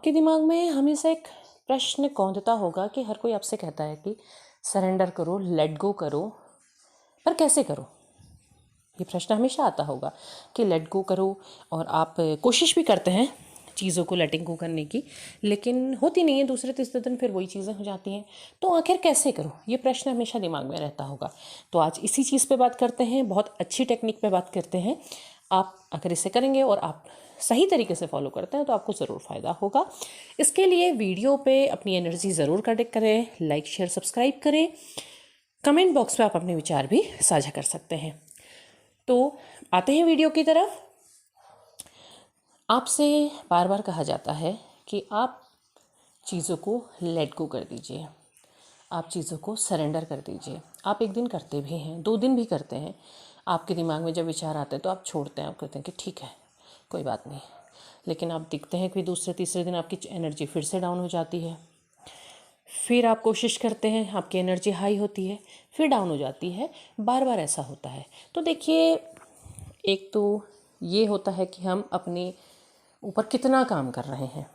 आपके दिमाग में हमेशा एक प्रश्न कौंधता होगा कि हर कोई आपसे कहता है कि सरेंडर करो, लेट गो करो, पर कैसे करो। ये प्रश्न हमेशा आता होगा कि लेट गो करो, और आप कोशिश भी करते हैं चीज़ों को लेटिंग गो करने की, लेकिन होती नहीं है। दूसरे तीसरे दिन फिर वही चीज़ें हो जाती हैं। तो आखिर कैसे करो, ये प्रश्न हमेशा दिमाग में रहता होगा। तो आज इसी चीज़ पे बात करते हैं, बहुत अच्छी टेक्निक पे बात करते हैं। आप अगर इसे करेंगे और आप सही तरीके से फॉलो करते हैं तो आपको ज़रूर फ़ायदा होगा। इसके लिए वीडियो पे अपनी एनर्जी ज़रूर कनेक्ट करें, लाइक शेयर सब्सक्राइब करें, कमेंट बॉक्स में आप अपने विचार भी साझा कर सकते हैं। तो आते हैं वीडियो की तरफ। आपसे बार बार कहा जाता है कि आप चीज़ों को लेट गो कर दीजिए, आप चीज़ों को सरेंडर कर दीजिए। आप एक दिन करते भी हैं, 2 दिन भी करते हैं। आपके दिमाग में जब विचार आते हैं तो आप छोड़ते हैं, आप कहते हैं कि ठीक है कोई बात नहीं। लेकिन आप दिखते हैं कि दूसरे तीसरे दिन आपकी एनर्जी फिर से डाउन हो जाती है। फिर आप कोशिश करते हैं, आपकी एनर्जी हाई होती है, फिर डाउन हो जाती है। बार बार ऐसा होता है। तो देखिए, एक तो ये होता है कि हम अपने ऊपर कितना काम कर रहे हैं,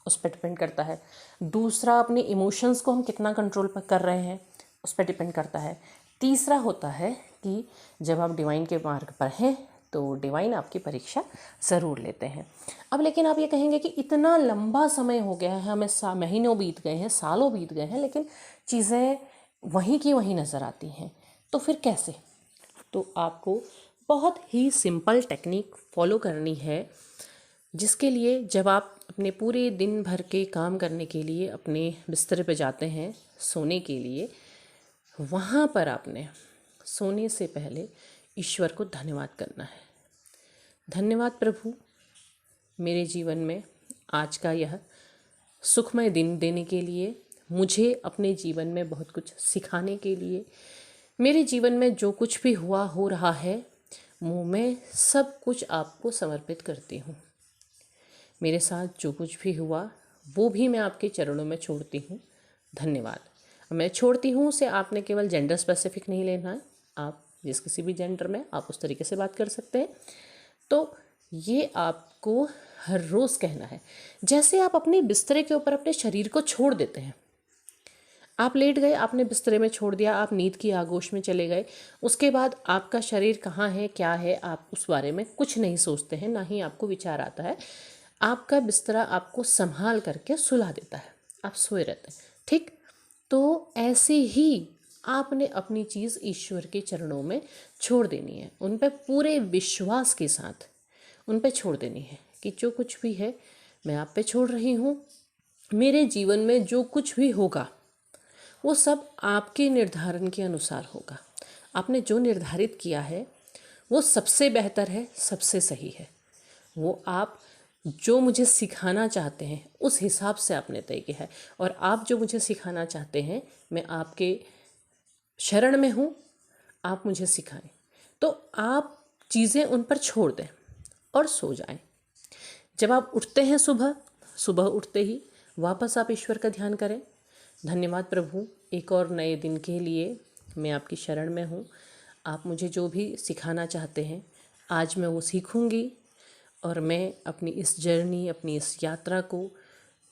उस पर डिपेंड करता है। दूसरा, अपने इमोशंस को हम कितना कंट्रोल कर रहे हैं, उस पर डिपेंड करता है। तीसरा होता है कि जब आप डिवाइन के मार्ग पर हैं तो डिवाइन आपकी परीक्षा ज़रूर लेते हैं। अब लेकिन आप ये कहेंगे कि इतना लंबा समय हो गया है, हमें महीनों बीत गए हैं, सालों बीत गए हैं, लेकिन चीज़ें वहीं की वहीं नज़र आती हैं, तो फिर कैसे? तो आपको बहुत ही सिंपल टेक्निक फॉलो करनी है, जिसके लिए जब आप अपने पूरे दिन भर के काम करने के लिए अपने बिस्तर पे जाते हैं सोने के लिए, वहाँ पर आपने सोने से पहले ईश्वर को धन्यवाद करना है। धन्यवाद प्रभु, मेरे जीवन में आज का यह सुखमय दिन देने के लिए, मुझे अपने जीवन में बहुत कुछ सिखाने के लिए, मेरे जीवन में जो कुछ भी हुआ हो रहा है मैं सब कुछ आपको समर्पित करती हूँ। मेरे साथ जो कुछ भी हुआ वो भी मैं आपके चरणों में छोड़ती हूँ। धन्यवाद। मैं छोड़ती हूँ से आपने केवल जेंडर स्पेसिफिक नहीं लेना है, आप जिस किसी भी जेंडर में आप उस तरीके से बात कर सकते हैं। तो ये आपको हर रोज़ कहना है। जैसे आप अपने बिस्तरे के ऊपर अपने शरीर को छोड़ देते हैं, आप लेट गए, आपने बिस्तरे में छोड़ दिया, आप नींद की आगोश में चले गए, उसके बाद आपका शरीर कहाँ है, क्या है, आप उस बारे में कुछ नहीं सोचते हैं, ना ही आपको विचार आता है। आपका बिस्तरा आपको संभाल करके सुला देता है, आप सोए रहते हैं। ठीक, तो ऐसे ही आपने अपनी चीज़ ईश्वर के चरणों में छोड़ देनी है, उन पर पूरे विश्वास के साथ उन पर छोड़ देनी है कि जो कुछ भी है मैं आप पे छोड़ रही हूँ। मेरे जीवन में जो कुछ भी होगा वो सब आपके निर्धारण के अनुसार होगा। आपने जो निर्धारित किया है वो सबसे बेहतर है, सबसे सही है। वो आप जो मुझे सिखाना चाहते हैं उस हिसाब से आपने तय किया है, और आप जो मुझे सिखाना चाहते हैं मैं आपके शरण में हूँ, आप मुझे सिखाएं। तो आप चीज़ें उन पर छोड़ दें और सो जाएं। जब आप उठते हैं सुबह सुबह उठते ही वापस आप ईश्वर का ध्यान करें। धन्यवाद प्रभु, एक और नए दिन के लिए मैं आपकी शरण में हूँ। आप मुझे जो भी सिखाना चाहते हैं आज मैं वो सीखूँगी, और मैं अपनी इस जर्नी, अपनी इस यात्रा को,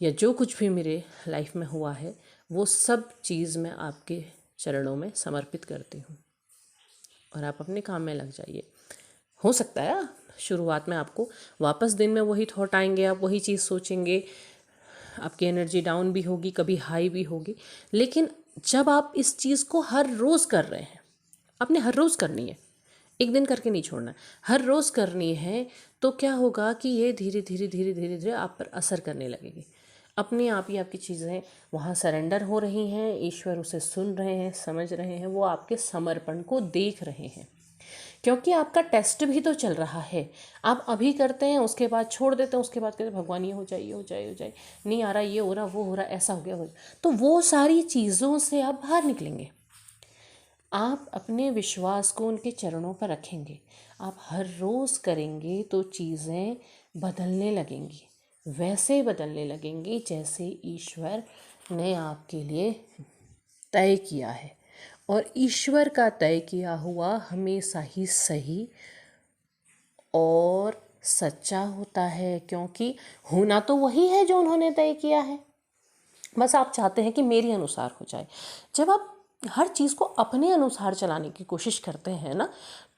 या जो कुछ भी मेरे लाइफ में हुआ है वो सब चीज़ मैं आपके चरणों में समर्पित करती हूँ। और आप अपने काम में लग जाइए। हो सकता है शुरुआत में आपको वापस दिन में वही थॉट आएंगे, आप वही चीज़ सोचेंगे, आपकी एनर्जी डाउन भी होगी, कभी हाई भी होगी। लेकिन जब आप इस चीज़ को हर रोज़ कर रहे हैं, आपने हर रोज़ करनी है, एक दिन करके नहीं छोड़ना, हर रोज़ करनी है, तो क्या होगा कि ये धीरे धीरे धीरे धीरे धीरे आप पर असर करने लगेगी। अपने आप ही आपकी चीज़ें वहाँ सरेंडर हो रही हैं, ईश्वर उसे सुन रहे हैं, समझ रहे हैं, वो आपके समर्पण को देख रहे हैं। क्योंकि आपका टेस्ट भी तो चल रहा है। आप अभी करते हैं, उसके बाद छोड़ देते हैं, उसके बाद कहते हैं भगवान ये हो जाए, ये हो जाए, हो जाए, नहीं आ रहा, ये हो रहा, वो हो रहा, ऐसा हो गया, हो गया। तो वो सारी चीज़ों से आप बाहर निकलेंगे। आप अपने विश्वास को उनके चरणों पर रखेंगे, आप हर रोज़ करेंगे तो चीज़ें बदलने लगेंगी, वैसे बदलने लगेंगी जैसे ईश्वर ने आपके लिए तय किया है। और ईश्वर का तय किया हुआ हमेशा ही सही और सच्चा होता है, क्योंकि होना तो वही है जो उन्होंने तय किया है। बस आप चाहते हैं कि मेरे अनुसार हो जाए। जब आप हर चीज़ को अपने अनुसार चलाने की कोशिश करते हैं ना,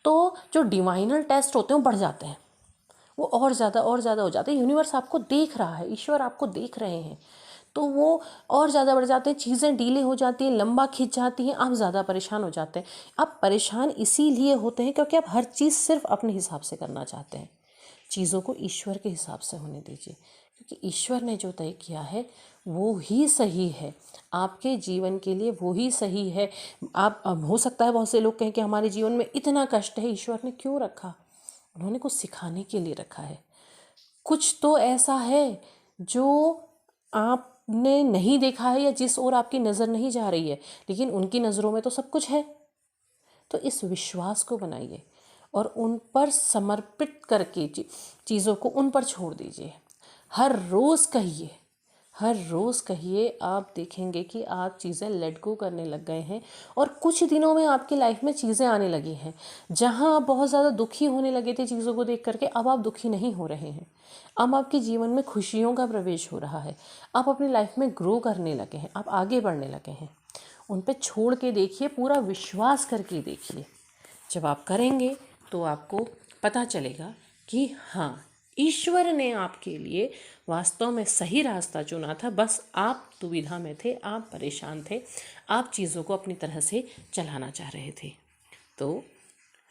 तो जो डिवाइनल टेस्ट होते हैं वो बढ़ जाते हैं, वो और ज़्यादा हो जाते हैं। यूनिवर्स आपको देख रहा है, ईश्वर आपको देख रहे हैं, तो वो और ज़्यादा बढ़ जाते हैं। चीज़ें डीले हो जाती हैं, लंबा खिंच जाती हैं, आप ज़्यादा परेशान हो जाते हैं। आप परेशान इसीलिए होते हैं क्योंकि आप हर चीज़ सिर्फ अपने हिसाब से करना चाहते हैं। चीज़ों को ईश्वर के हिसाब से होने दीजिए, क्योंकि ईश्वर ने जो तय किया है वो ही सही है, आपके जीवन के लिए वो ही सही है। आप हो सकता है बहुत से लोग कहें कि हमारे जीवन में इतना कष्ट है, ईश्वर ने क्यों रखा? उन्होंने कुछ सिखाने के लिए रखा है। कुछ तो ऐसा है जो आपने नहीं देखा है या जिस ओर आपकी नज़र नहीं जा रही है, लेकिन उनकी नज़रों में तो सब कुछ है। तो इस विश्वास को बनाइए और उन पर समर्पित करके चीज़ों को उन पर छोड़ दीजिए। हर रोज़ कहिए, हर रोज़ कहिए, आप देखेंगे कि आप चीज़ें लेट गो करने लग गए हैं और कुछ दिनों में आपकी लाइफ में चीज़ें आने लगी हैं। जहां आप बहुत ज़्यादा दुखी होने लगे थे चीज़ों को देख करके, अब आप दुखी नहीं हो रहे हैं। अब आपके जीवन में खुशियों का प्रवेश हो रहा है। आप अपनी लाइफ में ग्रो करने लगे हैं, आप आगे बढ़ने लगे हैं। उन पे छोड़ के देखिए, पूरा विश्वास करके देखिए। जब आप करेंगे तो आपको पता चलेगा कि हाँ, ईश्वर ने आपके लिए वास्तव में सही रास्ता चुना था। बस आप दुविधा में थे, आप परेशान थे, आप चीज़ों को अपनी तरह से चलाना चाह रहे थे। तो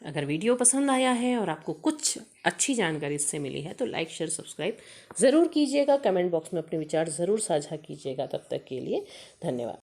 अगर वीडियो पसंद आया है और आपको कुछ अच्छी जानकारी इससे मिली है तो लाइक शेयर सब्सक्राइब ज़रूर कीजिएगा। कमेंट बॉक्स में अपने विचार ज़रूर साझा कीजिएगा। तब तक के लिए धन्यवाद।